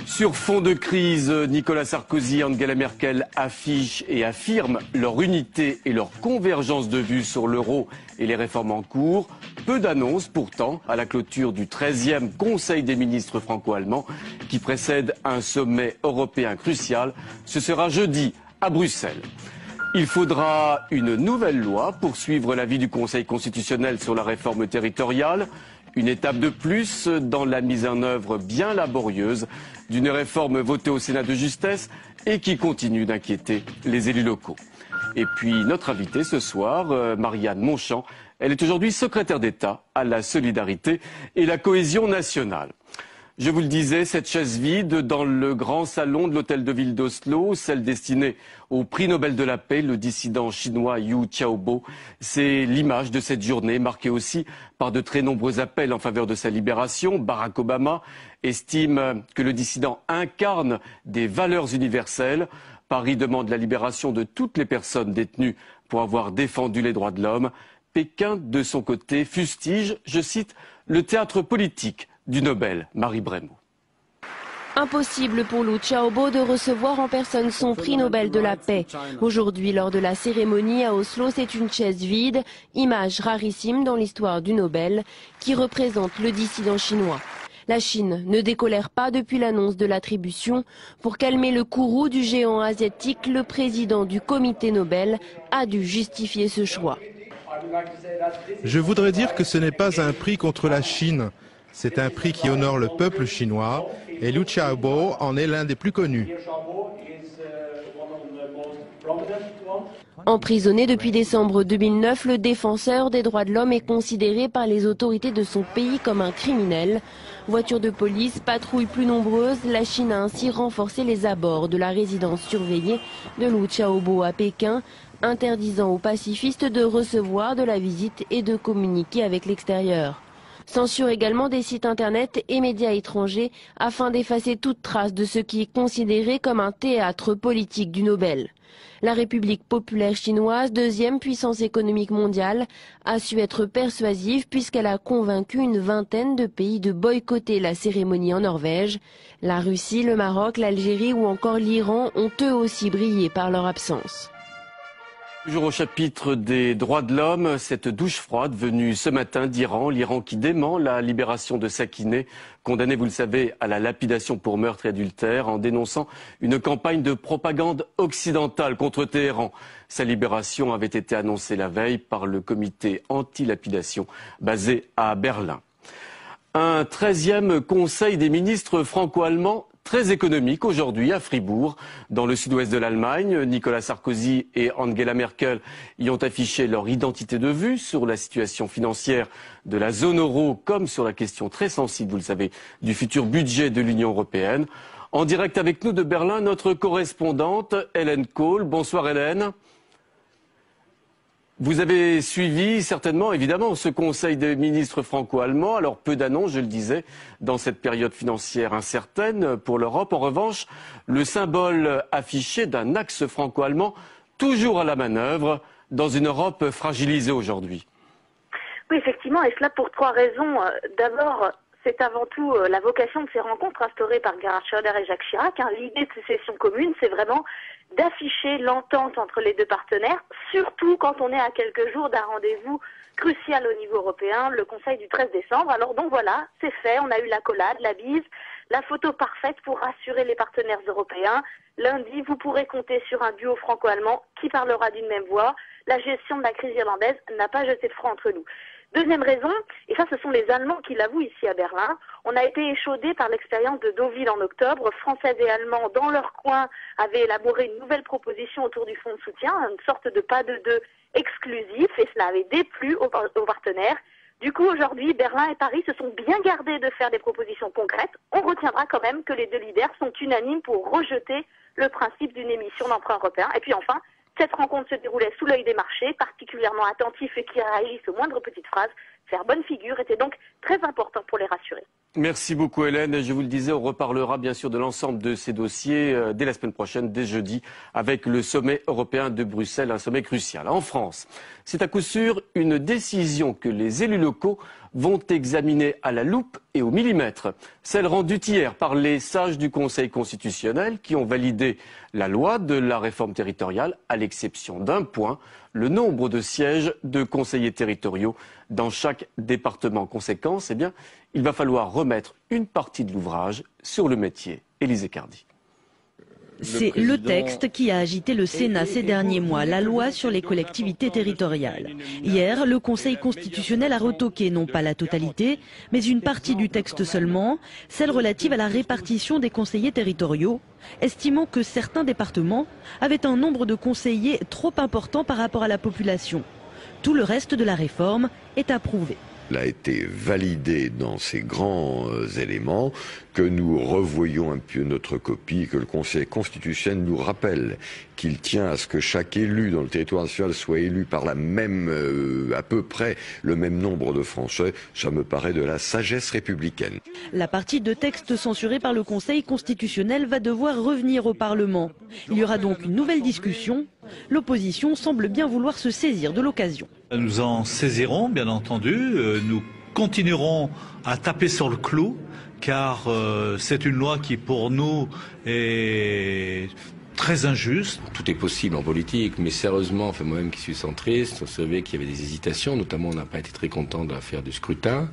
Sur fond de crise, Nicolas Sarkozy et Angela Merkel affichent et affirment leur unité et leur convergence de vues sur l'euro et les réformes en cours. Peu d'annonces pourtant à la clôture du 13e Conseil des ministres franco-allemands qui précède un sommet européen crucial. Ce sera jeudi à Bruxelles. Il faudra une nouvelle loi pour suivre l'avis du Conseil constitutionnel sur la réforme territoriale. Une étape de plus dans la mise en œuvre bien laborieuse d'une réforme votée au Sénat de justesse et qui continue d'inquiéter les élus locaux. Et puis notre invitée ce soir, Marianne Monchamp, elle est aujourd'hui secrétaire d'État à la solidarité et la cohésion nationale. Je vous le disais, cette chaise vide dans le grand salon de l'hôtel de ville d'Oslo, celle destinée au prix Nobel de la paix, le dissident chinois Liu Xiaobo. C'est l'image de cette journée, marquée aussi par de très nombreux appels en faveur de sa libération. Barack Obama estime que le dissident incarne des valeurs universelles. Paris demande la libération de toutes les personnes détenues pour avoir défendu les droits de l'homme. Pékin, de son côté, fustige, je cite, le théâtre politique du Nobel, Marie Brémaud. Impossible pour Liu Xiaobo de recevoir en personne son prix Nobel de la paix. Aujourd'hui, lors de la cérémonie à Oslo, c'est une chaise vide, image rarissime dans l'histoire du Nobel, qui représente le dissident chinois. La Chine ne décolère pas depuis l'annonce de l'attribution. Pour calmer le courroux du géant asiatique, le président du comité Nobel a dû justifier ce choix. Je voudrais dire que ce n'est pas un prix contre la Chine. C'est un prix qui honore le peuple chinois et Liu Xiaobo en est l'un des plus connus. Emprisonné depuis décembre 2009, le défenseur des droits de l'homme est considéré par les autorités de son pays comme un criminel. Voitures de police, patrouilles plus nombreuses, la Chine a ainsi renforcé les abords de la résidence surveillée de Liu Xiaobo à Pékin, interdisant aux pacifistes de recevoir de la visite et de communiquer avec l'extérieur. Censure également des sites internet et médias étrangers afin d'effacer toute trace de ce qui est considéré comme un théâtre politique du Nobel. La République populaire chinoise, deuxième puissance économique mondiale, a su être persuasive puisqu'elle a convaincu une vingtaine de pays de boycotter la cérémonie en Norvège. La Russie, le Maroc, l'Algérie ou encore l'Iran ont eux aussi brillé par leur absence. Toujours au chapitre des droits de l'homme, cette douche froide venue ce matin d'Iran, l'Iran qui dément la libération de Sakineh, condamné, vous le savez, à la lapidation pour meurtre et adultère, en dénonçant une campagne de propagande occidentale contre Téhéran. Sa libération avait été annoncée la veille par le comité anti-lapidation basé à Berlin. Un 13e conseil des ministres franco-allemands très économique aujourd'hui à Fribourg, dans le sud-ouest de l'Allemagne. Nicolas Sarkozy et Angela Merkel y ont affiché leur identité de vue sur la situation financière de la zone euro, comme sur la question très sensible, vous le savez, du futur budget de l'Union européenne. En direct avec nous de Berlin, notre correspondante Hélène Kohl. Bonsoir Hélène. Vous avez suivi certainement, évidemment, ce Conseil des ministres franco-allemands. Alors, peu d'annonces, je le disais, dans cette période financière incertaine pour l'Europe. En revanche, le symbole affiché d'un axe franco-allemand toujours à la manœuvre dans une Europe fragilisée aujourd'hui. Oui, effectivement, et cela pour trois raisons. D'abord, c'est avant tout la vocation de ces rencontres instaurées par Gerhard Schröder et Jacques Chirac. L'idée de ces sessions communes, c'est vraiment d'afficher l'entente entre les deux partenaires, surtout quand on est à quelques jours d'un rendez-vous crucial au niveau européen, le Conseil du 13 décembre. Alors donc voilà, c'est fait, on a eu l'accolade, la bise, la photo parfaite pour rassurer les partenaires européens. Lundi, vous pourrez compter sur un duo franco-allemand qui parlera d'une même voix. La gestion de la crise irlandaise n'a pas jeté de frein entre nous. Deuxième raison, et ça ce sont les Allemands qui l'avouent ici à Berlin, on a été échaudés par l'expérience de Deauville en octobre. Français et Allemands dans leur coin avaient élaboré une nouvelle proposition autour du fonds de soutien, une sorte de pas de deux exclusif, et cela avait déplu aux partenaires. Du coup, aujourd'hui, Berlin et Paris se sont bien gardés de faire des propositions concrètes. On retiendra quand même que les deux leaders sont unanimes pour rejeter le principe d'une émission d'emprunt européen. Et puis enfin, cette rencontre se déroulait sous l'œil des marchés, particulièrement attentifs et qui réagissent aux moindres petites phrases, faire bonne figure était donc très important pour les rassurer. Merci beaucoup Hélène. Je vous le disais, on reparlera bien sûr de l'ensemble de ces dossiers dès la semaine prochaine, dès jeudi, avec le sommet européen de Bruxelles, un sommet crucial. En France, c'est à coup sûr une décision que les élus locaux vont examiner à la loupe et au millimètre. Celle rendue hier par les sages du Conseil constitutionnel qui ont validé la loi de la réforme territoriale, à l'exception d'un point, le nombre de sièges de conseillers territoriaux dans chaque département. Conséquence, eh bien, il va falloir remettre une partie de l'ouvrage sur le métier. Élisée Cardi. C'est le texte qui a agité le Sénat ces derniers mois, la loi sur les collectivités territoriales. Hier, le Conseil constitutionnel a retoqué non pas la totalité, mais une partie du texte seulement, celle relative à la répartition des conseillers territoriaux, estimant que certains départements avaient un nombre de conseillers trop important par rapport à la population. Tout le reste de la réforme est approuvé. Il a été validé dans ces grands éléments, que nous revoyons un peu notre copie, que le Conseil constitutionnel nous rappelle qu'il tient à ce que chaque élu dans le territoire national soit élu par la même, à peu près le même nombre de Français. Ça me paraît de la sagesse républicaine. La partie de texte censurée par le Conseil constitutionnel va devoir revenir au Parlement. Il y aura donc une nouvelle discussion. L'opposition semble bien vouloir se saisir de l'occasion. Nous en saisirons, bien entendu. Nous continuerons à taper sur le clou, car c'est une loi qui, pour nous, est très injuste. Tout est possible en politique, mais sérieusement, enfin moi-même qui suis centriste, on savait qu'il y avait des hésitations, notamment on n'a pas été très content de l'affaire du scrutin,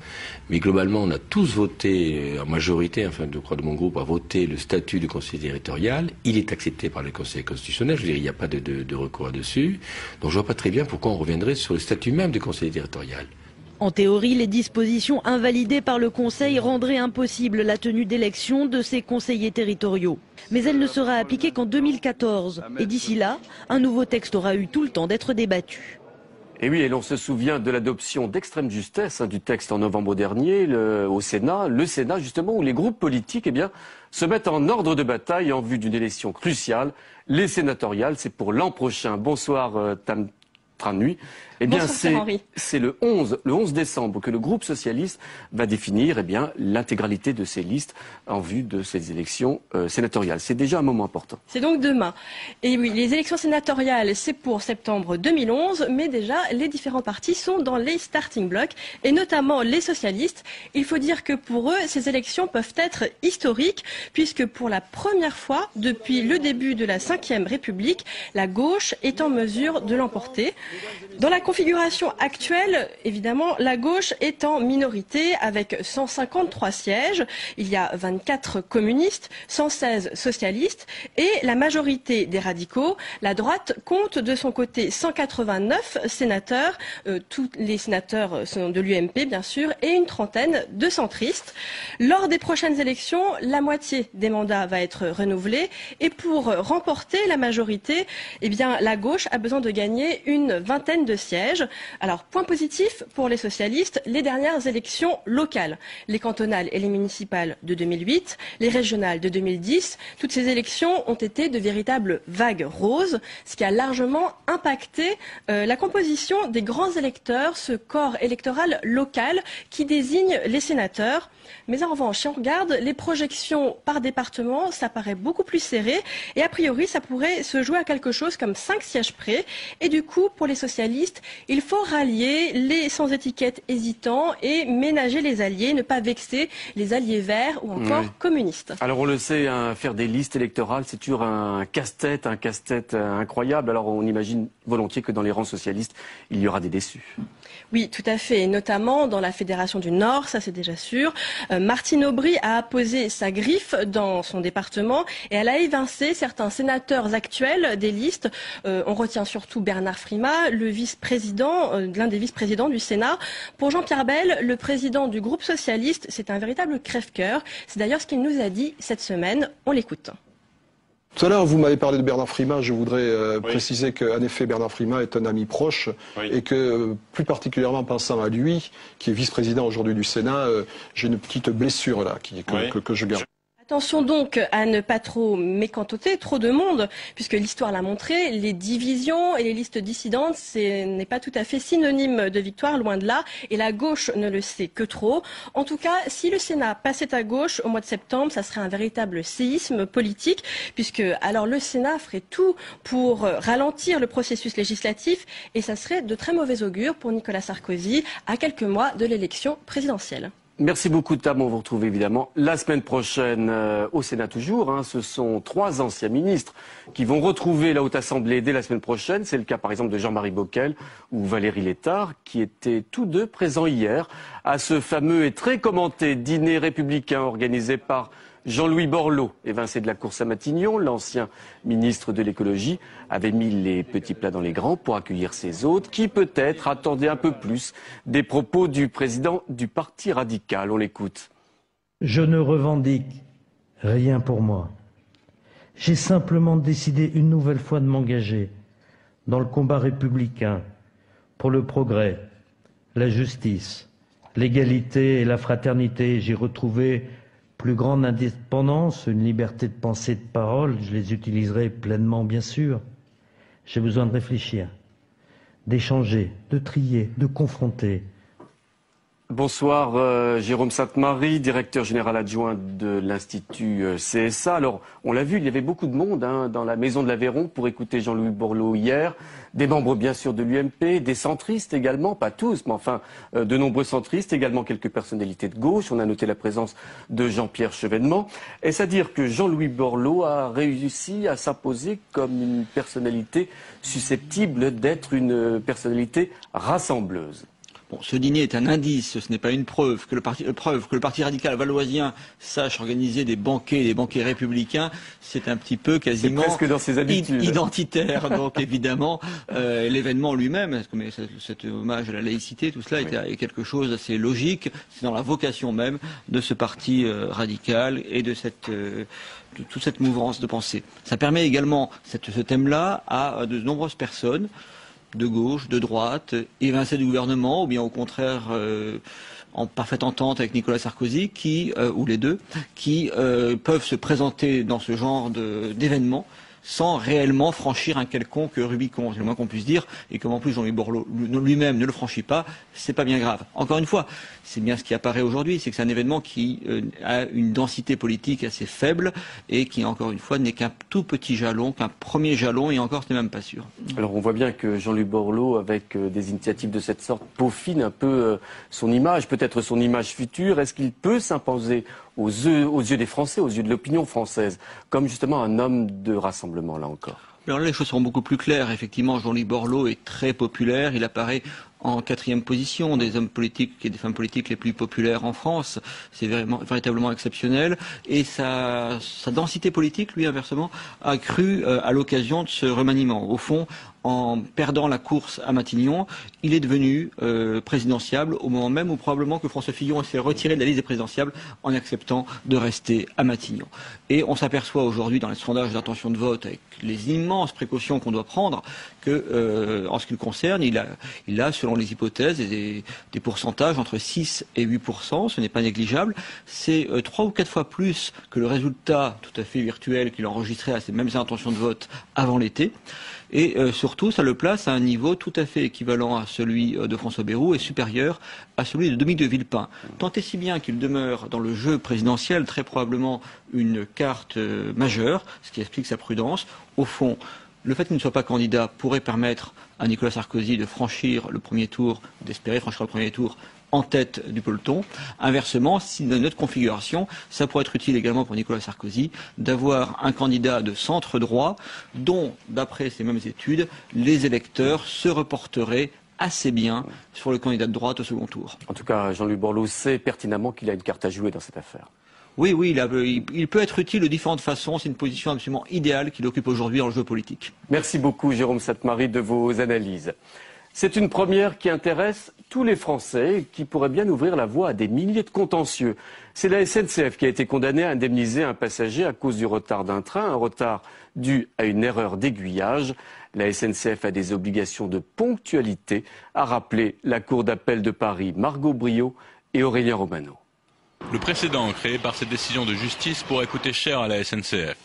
mais globalement on a tous voté, en majorité, enfin je crois de mon groupe, a voté le statut du conseiller territorial, il est accepté par le Conseil constitutionnel, je veux dire il n'y a pas de recours là-dessus, donc je vois pas très bien pourquoi on reviendrait sur le statut même du conseiller territorial. En théorie, les dispositions invalidées par le Conseil rendraient impossible la tenue d'élections de ces conseillers territoriaux. Mais elle ne sera appliquée qu'en 2014. Et d'ici là, un nouveau texte aura eu tout le temps d'être débattu. Et oui, et l'on se souvient de l'adoption d'extrême justesse du texte en novembre dernier au Sénat. Le Sénat, justement, où les groupes politiques se mettent en ordre de bataille en vue d'une élection cruciale. Les sénatoriales, c'est pour l'an prochain. Bonsoir, Tam Nuit. Eh bien, c'est le 11 décembre que le groupe socialiste va définir l'intégralité de ses listes en vue de ces élections sénatoriales. C'est déjà un moment important. C'est donc demain. Et oui, les élections sénatoriales, c'est pour septembre 2011, mais déjà, les différents partis sont dans les starting blocks, et notamment les socialistes. Il faut dire que pour eux, ces élections peuvent être historiques, puisque pour la première fois, depuis le début de la Ve République, la gauche est en mesure de l'emporter. Dans la configuration actuelle, évidemment, la gauche est en minorité avec 153 sièges. Il y a 24 communistes, 116 socialistes et la majorité des radicaux. La droite compte de son côté 189 sénateurs, tous les sénateurs sont de l'UMP bien sûr, et une trentaine de centristes. Lors des prochaines élections, la moitié des mandats va être renouvelée et pour remporter la majorité, la gauche a besoin de gagner une vingtaine de sièges. Alors, point positif pour les socialistes, les dernières élections locales, les cantonales et les municipales de 2008, les régionales de 2010, toutes ces élections ont été de véritables vagues roses, ce qui a largement impacté la composition des grands électeurs, ce corps électoral local qui désigne les sénateurs. Mais en revanche, si on regarde les projections par département, ça paraît beaucoup plus serré et a priori, ça pourrait se jouer à quelque chose comme 5 sièges près. Et du coup, pour les socialistes, il faut rallier les sans étiquette hésitants et ménager les alliés, ne pas vexer les alliés verts ou encore communistes. Alors on le sait, faire des listes électorales, c'est toujours un casse-tête incroyable. Alors on imagine volontiers que dans les rangs socialistes, il y aura des déçus. Oui, tout à fait, et notamment dans la Fédération du Nord, ça c'est déjà sûr. Martine Aubry a apposé sa griffe dans son département et elle a évincé certains sénateurs actuels des listes. On retient surtout Bernard Frimat, le vice-président, l'un des vice-présidents du Sénat. Pour Jean-Pierre Bel, le président du groupe socialiste, c'est un véritable crève-cœur. C'est d'ailleurs ce qu'il nous a dit cette semaine. On l'écoute. Tout à l'heure, vous m'avez parlé de Bernard Frimat. Je voudrais préciser qu'en effet, Bernard Frimat est un ami proche et que, plus particulièrement pensant à lui, qui est vice-président aujourd'hui du Sénat, j'ai une petite blessure là que je garde. Attention donc à ne pas trop mécanter trop de monde, puisque l'histoire l'a montré, les divisions et les listes dissidentes, ce n'est pas tout à fait synonyme de victoire, loin de là, et la gauche ne le sait que trop. En tout cas, si le Sénat passait à gauche au mois de septembre, ça serait un véritable séisme politique, puisque alors le Sénat ferait tout pour ralentir le processus législatif, et ça serait de très mauvais augure pour Nicolas Sarkozy à quelques mois de l'élection présidentielle. Merci beaucoup Tam, on vous retrouve évidemment la semaine prochaine au Sénat toujours. Ce sont 3 anciens ministres qui vont retrouver la Haute Assemblée dès la semaine prochaine. C'est le cas par exemple de Jean-Marie Bockel ou Valérie Létard qui étaient tous deux présents hier à ce fameux et très commenté dîner républicain organisé par Jean-Louis Borloo, évincé de la course à Matignon, l'ancien ministre de l'écologie, avait mis les petits plats dans les grands pour accueillir ses hôtes, qui peut-être attendaient un peu plus des propos du président du Parti radical. On l'écoute. Je ne revendique rien pour moi. J'ai simplement décidé une nouvelle fois de m'engager dans le combat républicain pour le progrès, la justice, l'égalité et la fraternité. J'ai retrouvé plus grande indépendance, une liberté de pensée et de parole, je les utiliserai pleinement bien sûr. J'ai besoin de réfléchir, d'échanger, de trier, de confronter. Bonsoir Jérôme Sainte-Marie, directeur général adjoint de l'Institut CSA. Alors, on l'a vu, il y avait beaucoup de monde dans la maison de l'Aveyron pour écouter Jean-Louis Borloo hier. Des membres bien sûr de l'UMP, des centristes également, pas tous, mais enfin de nombreux centristes, également quelques personnalités de gauche. On a noté la présence de Jean-Pierre Chevènement. Est-ce à dire que Jean-Louis Borloo a réussi à s'imposer comme une personnalité susceptible d'être une personnalité rassembleuse ? Bon, ce dîner est un indice, ce n'est pas une preuve que le parti radical valoisien sache organiser des banquets républicains. C'est un petit peu quasiment presque dans ses habitudes. Identitaire. Donc évidemment, l'événement lui-même, cet hommage à la laïcité, tout cela est quelque chose d'assez logique. C'est dans la vocation même de ce parti radical et de toute cette mouvance de pensée. Ça permet également ce thème-là à de nombreuses personnes de gauche, de droite, évincés du gouvernement, ou bien au contraire en parfaite entente avec Nicolas Sarkozy, ou les deux, qui peuvent se présenter dans ce genre d'événements sans réellement franchir un quelconque Rubicon, c'est le moins qu'on puisse dire, et comme en plus Jean-Louis Borloo lui-même ne le franchit pas, c'est pas bien grave. Encore une fois, c'est bien ce qui apparaît aujourd'hui, c'est que c'est un événement qui a une densité politique assez faible et qui, encore une fois, n'est qu'un tout petit jalon, qu'un premier jalon, et encore, c'est même pas sûr. Alors on voit bien que Jean-Louis Borloo, avec des initiatives de cette sorte, peaufine un peu son image, peut-être son image future. Est-ce qu'il peut s'imposer aux yeux des Français, aux yeux de l'opinion française, comme justement un homme de rassemblement, là encore? Alors là, les choses sont beaucoup plus claires. Effectivement, Jean-Louis Borloo est très populaire. Il apparaît en 4e position des hommes politiques et des femmes politiques les plus populaires en France. C'est véritablement exceptionnel. Et sa densité politique, lui, inversement, a cru à l'occasion de ce remaniement. Au fond, en perdant la course à Matignon, il est devenu présidentiable au moment même où probablement que François Fillon s'est retiré de la liste des présidentiables en acceptant de rester à Matignon. Et on s'aperçoit aujourd'hui dans les sondages d'intention de vote, avec les immenses précautions qu'on doit prendre, que en ce qui le concerne, il a selon les hypothèses des pourcentages entre 6 et 8%, ce n'est pas négligeable. C'est 3 ou 4 fois plus que le résultat tout à fait virtuel qu'il enregistrait à ces mêmes intentions de vote avant l'été. Et surtout, ça le place à un niveau tout à fait équivalent à celui de François Bayrou et supérieur à celui de Dominique de Villepin. Tant et si bien qu'il demeure dans le jeu présidentiel très probablement une carte majeure, ce qui explique sa prudence. Au fond, le fait qu'il ne soit pas candidat pourrait permettre à Nicolas Sarkozy de franchir le premier tour, d'espérer franchir le premier tour en tête du peloton. Inversement, si dans notre configuration, ça pourrait être utile également pour Nicolas Sarkozy d'avoir un candidat de centre droit dont, d'après ces mêmes études, les électeurs se reporteraient assez bien sur le candidat de droite au second tour. En tout cas, Jean-Louis Borloo sait pertinemment qu'il a une carte à jouer dans cette affaire. Oui, il peut être utile de différentes façons. C'est une position absolument idéale qu'il occupe aujourd'hui dans le jeu politique. Merci beaucoup, Jérôme Sainte-Marie, de vos analyses. C'est une première qui intéresse tous les Français et qui pourrait bien ouvrir la voie à des milliers de contentieux. C'est la SNCF qui a été condamnée à indemniser un passager à cause du retard d'un train, un retard dû à une erreur d'aiguillage. La SNCF a des obligations de ponctualité, a rappelé la Cour d'appel de Paris, Margot Briot et Aurélien Romano. Le précédent créé par cette décision de justice pourrait coûter cher à la SNCF.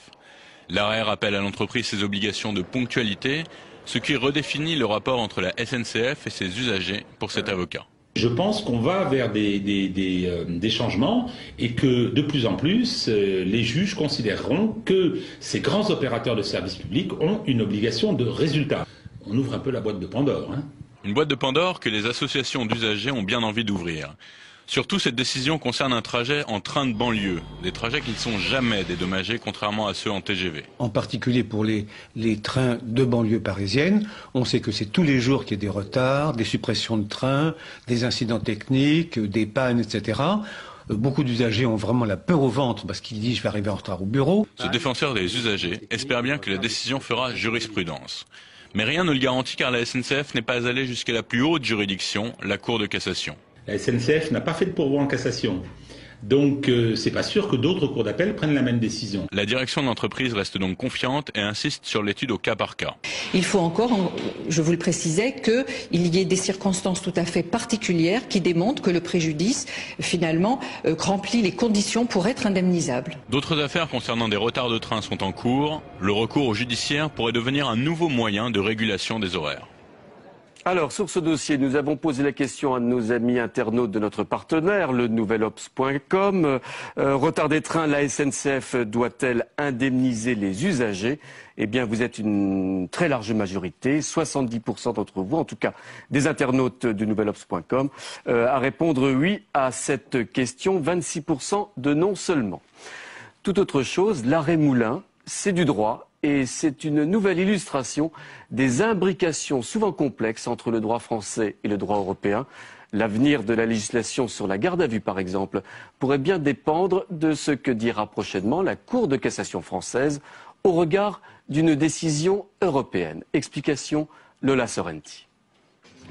L'arrêt rappelle à l'entreprise ses obligations de ponctualité, ce qui redéfinit le rapport entre la SNCF et ses usagers pour cet avocat. Je pense qu'on va vers des changements et que de plus en plus, les juges considéreront que ces grands opérateurs de services publics ont une obligation de résultat. On ouvre un peu la boîte de Pandore. Une boîte de Pandore que les associations d'usagers ont bien envie d'ouvrir. Surtout, cette décision concerne un trajet en train de banlieue, des trajets qui ne sont jamais dédommagés, contrairement à ceux en TGV. En particulier pour les trains de banlieue parisienne, on sait que c'est tous les jours qu'il y a des retards, des suppressions de trains, des incidents techniques, des pannes, etc. Beaucoup d'usagers ont vraiment la peur au ventre parce qu'ils disent « je vais arriver en retard au bureau ». Ce défenseur des usagers espère bien que la décision fera jurisprudence. Mais rien ne le garantit car la SNCF n'est pas allée jusqu'à la plus haute juridiction, la Cour de cassation. La SNCF n'a pas fait de pourvoi en cassation. Donc c'est pas sûr que d'autres cours d'appel prennent la même décision. La direction de l'entreprise reste donc confiante et insiste sur l'étude au cas par cas. Il faut encore, je vous le précisais, qu'il y ait des circonstances tout à fait particulières qui démontrent que le préjudice, finalement, remplit les conditions pour être indemnisable. D'autres affaires concernant des retards de train sont en cours. Le recours au judiciaire pourrait devenir un nouveau moyen de régulation des horaires. Alors, sur ce dossier, nous avons posé la question à nos amis internautes de notre partenaire, le nouvelobs.com. Retard des trains, la SNCF doit-elle indemniser les usagers? Eh bien, vous êtes une très large majorité, 70% d'entre vous, en tout cas des internautes de nouvelobs.com, à répondre oui à cette question, 26% de non seulement. Tout autre chose, l'arrêt Moulin, c'est du droit. Et c'est une nouvelle illustration des imbrications souvent complexes entre le droit français et le droit européen. L'avenir de la législation sur la garde à vue, par exemple, pourrait bien dépendre de ce que dira prochainement la Cour de cassation française au regard d'une décision européenne. Explication Lola Sorrenti.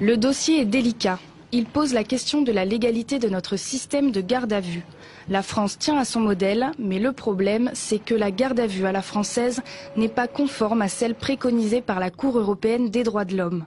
Le dossier est délicat. Il pose la question de la légalité de notre système de garde à vue. La France tient à son modèle, mais le problème, c'est que la garde à vue à la française n'est pas conforme à celle préconisée par la Cour européenne des droits de l'homme.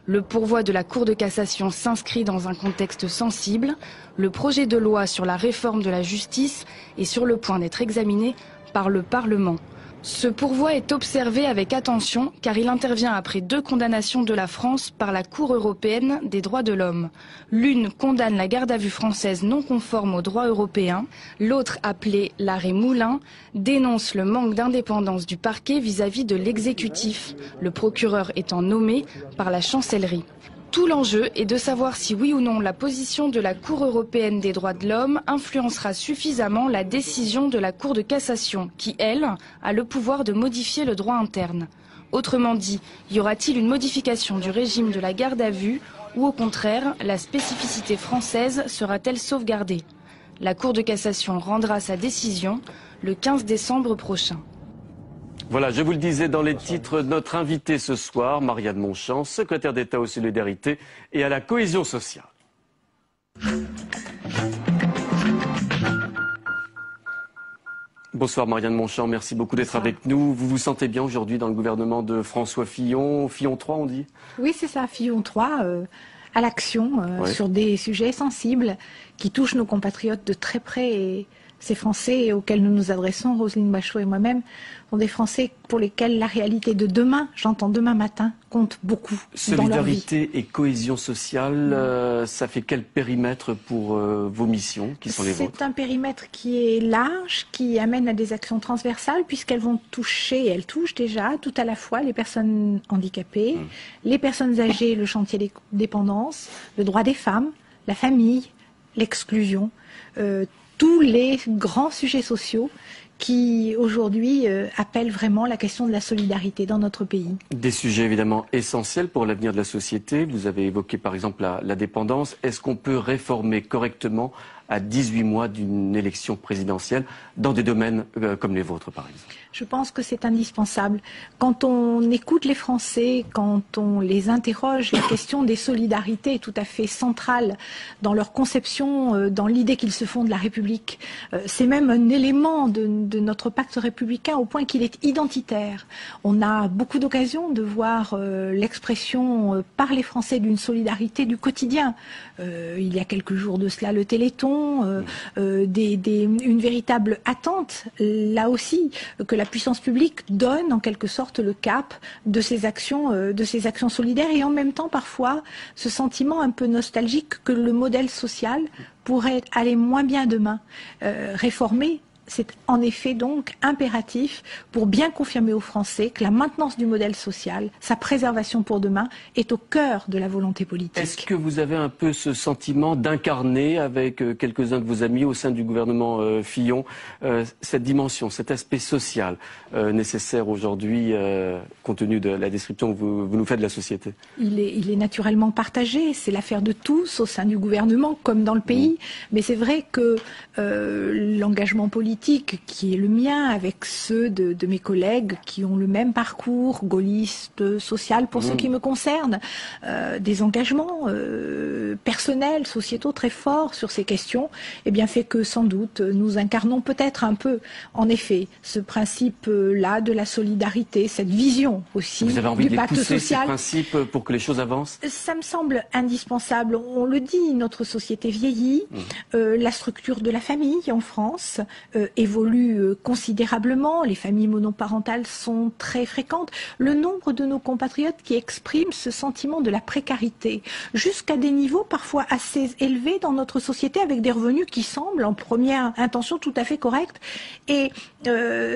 Le pourvoi de la Cour de cassation s'inscrit dans un contexte sensible. Le projet de loi sur la réforme de la justice est sur le point d'être examiné par le Parlement. Ce pourvoi est observé avec attention car il intervient après 2 condamnations de la France par la Cour européenne des droits de l'homme. L'une condamne la garde à vue française non conforme au droit européen, l'autre, appelée l'arrêt Moulin, dénonce le manque d'indépendance du parquet vis-à-vis de l'exécutif, le procureur étant nommé par la chancellerie. Tout l'enjeu est de savoir si oui ou non la position de la Cour européenne des droits de l'homme influencera suffisamment la décision de la Cour de cassation, qui, elle, a le pouvoir de modifier le droit interne. Autrement dit, y aura-t-il une modification du régime de la garde à vue ou au contraire, la spécificité française sera-t-elle sauvegardée? La Cour de cassation rendra sa décision le 15 décembre prochain. Voilà, je vous le disais dans les titres, notre invitée ce soir, Marianne Monchamp, secrétaire d'État aux solidarités et à la cohésion sociale. Bonsoir Marianne Monchamp, merci beaucoup d'être avec nous. Vous vous sentez bien aujourd'hui dans le gouvernement de François Fillon, Fillon 3 on dit? Oui, c'est ça, Fillon 3, à l'action, sur des sujets sensibles qui touchent nos compatriotes de très près. Et ces Français auxquels nous nous adressons, Roselyne Bachelot et moi-même, sont des Français pour lesquels la réalité de demain, j'entends demain matin, compte beaucoup dans leur vie. Solidarité et cohésion sociale, ça fait quel périmètre pour vos missions qui sont les vôtres? C'est un périmètre qui est large, qui amène à des actions transversales puisqu'elles vont toucher, et elles touchent déjà tout à la fois les personnes handicapées, les personnes âgées, le chantier des dépendances, le droit des femmes, la famille, l'exclusion, tous les grands sujets sociaux qui aujourd'hui appellent vraiment la question de la solidarité dans notre pays. Des sujets évidemment essentiels pour l'avenir de la société. Vous avez évoqué par exemple la dépendance. Est-ce qu'on peut réformer correctement à 18 mois d'une élection présidentielle dans des domaines comme les vôtres par exemple? Je pense que c'est indispensable. Quand on écoute les Français, quand on les interroge, la question des solidarités est tout à fait centrale dans leur conception, dans l'idée qu'ils se font de la République. C'est même un élément de notre pacte républicain au point qu'il est identitaire. On a beaucoup d'occasions de voir l'expression par les Français d'une solidarité du quotidien. Il y a quelques jours de cela, le Téléthon. ambitions, une véritable attente, là aussi, que la puissance publique donne en quelque sorte le cap de ces actions solidaires, et en même temps parfois ce sentiment un peu nostalgique que le modèle social pourrait aller moins bien demain. Réformer, c'est en effet donc impératif pour bien confirmer aux Français que la maintenance du modèle social, sa préservation pour demain, est au cœur de la volonté politique. Est-ce que vous avez un peu ce sentiment d'incarner avec quelques-uns de vos amis au sein du gouvernement Fillon cette dimension, cet aspect social nécessaire aujourd'hui compte tenu de la description que vous nous faites de la société? Il est naturellement partagé, c'est l'affaire de tous au sein du gouvernement comme dans le pays, mais c'est vrai que l'engagement politique qui est le mien avec ceux de mes collègues qui ont le même parcours gaulliste, social pour ce qui me concerne, des engagements personnels, sociétaux très forts sur ces questions, eh bien fait que sans doute nous incarnons peut-être un peu, en effet, ce principe-là de la solidarité, cette vision aussi du pacte social. Vous avez envie de pousser ces principes pour que les choses avancent? Ça me semble indispensable. On le dit, notre société vieillit, la structure de la famille en France évolue considérablement, les familles monoparentales sont très fréquentes. Le nombre de nos compatriotes qui expriment ce sentiment de la précarité, jusqu'à des niveaux parfois assez élevés dans notre société, avec des revenus qui semblent en première intention tout à fait corrects, et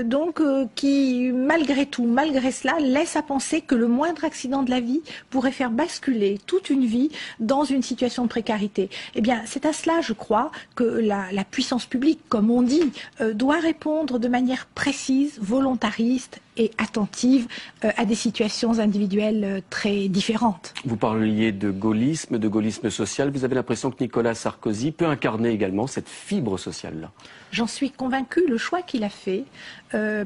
donc qui malgré tout, malgré cela, laissent à penser que le moindre accident de la vie pourrait faire basculer toute une vie dans une situation de précarité. Eh bien, c'est à cela, je crois, que la puissance publique, comme on dit, doit répondre de manière précise, volontariste et attentive à des situations individuelles très différentes. Vous parliez de gaullisme social. Vous avez l'impression que Nicolas Sarkozy peut incarner également cette fibre sociale-là? J'en suis convaincue. Le choix qu'il a fait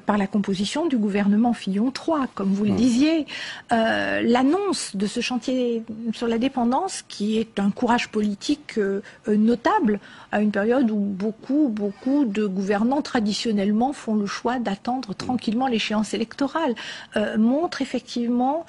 par la composition du gouvernement Fillon 3, comme vous le disiez, l'annonce de ce chantier sur la dépendance, qui est un courage politique notable, à une période où beaucoup de gouvernants traditionnellement font le choix d'attendre tranquillement l'échéance électorale, montre effectivement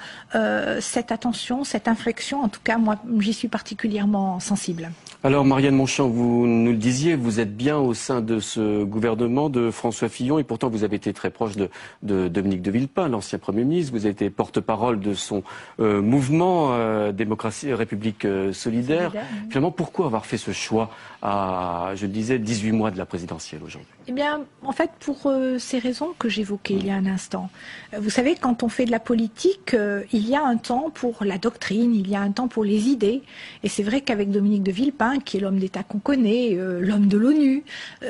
cette attention, cette inflexion. En tout cas, moi, j'y suis particulièrement sensible. Alors, Marianne Monchamp, vous nous le disiez, vous êtes bien au sein de ce gouvernement de François Fillon, et pourtant vous avez été très proche de Dominique de Villepin, l'ancien Premier ministre. Vous avez été porte-parole de son mouvement Démocratie République Solidaire. Finalement, pourquoi avoir fait ce choix à, je le disais, 18 mois de la présidentielle aujourd'hui? Eh bien, en fait, pour ces raisons que j'évoquais il y a un instant. Vous savez, quand on fait de la politique, il y a un temps pour la doctrine, il y a un temps pour les idées. Et c'est vrai qu'avec Dominique de Villepin, qui est l'homme d'État qu'on connaît, l'homme de l'ONU,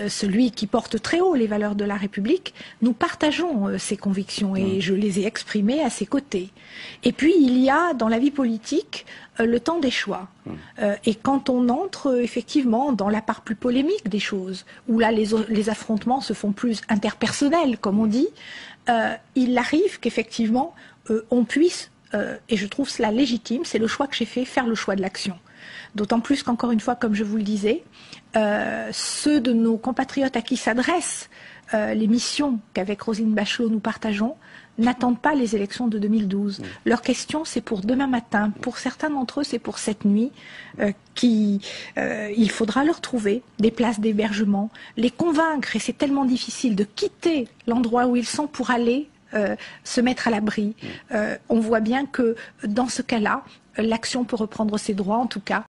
celui qui porte très haut les valeurs de la République, nous partageons ces convictions et je les ai exprimées à ses côtés. Et puis, il y a dans la vie politique le temps des choix. Et quand on entre effectivement dans la part plus polémique des choses, où là les affrontements se font plus interpersonnels, comme on dit, il arrive qu'effectivement on puisse, et je trouve cela légitime, c'est le choix que j'ai fait, faire le choix de l'action. D'autant plus qu'encore une fois, comme je vous le disais, ceux de nos compatriotes à qui s'adressent les missions qu'avec Roselyne Bachelot nous partageons n'attendent pas les élections de 2012. Leur question, c'est pour demain matin. Pour certains d'entre eux, c'est pour cette nuit il faudra leur trouver des places d'hébergement, les convaincre, et c'est tellement difficile de quitter l'endroit où ils sont pour aller se mettre à l'abri. On voit bien que dans ce cas-là, l'action peut reprendre ses droits, en tout cas,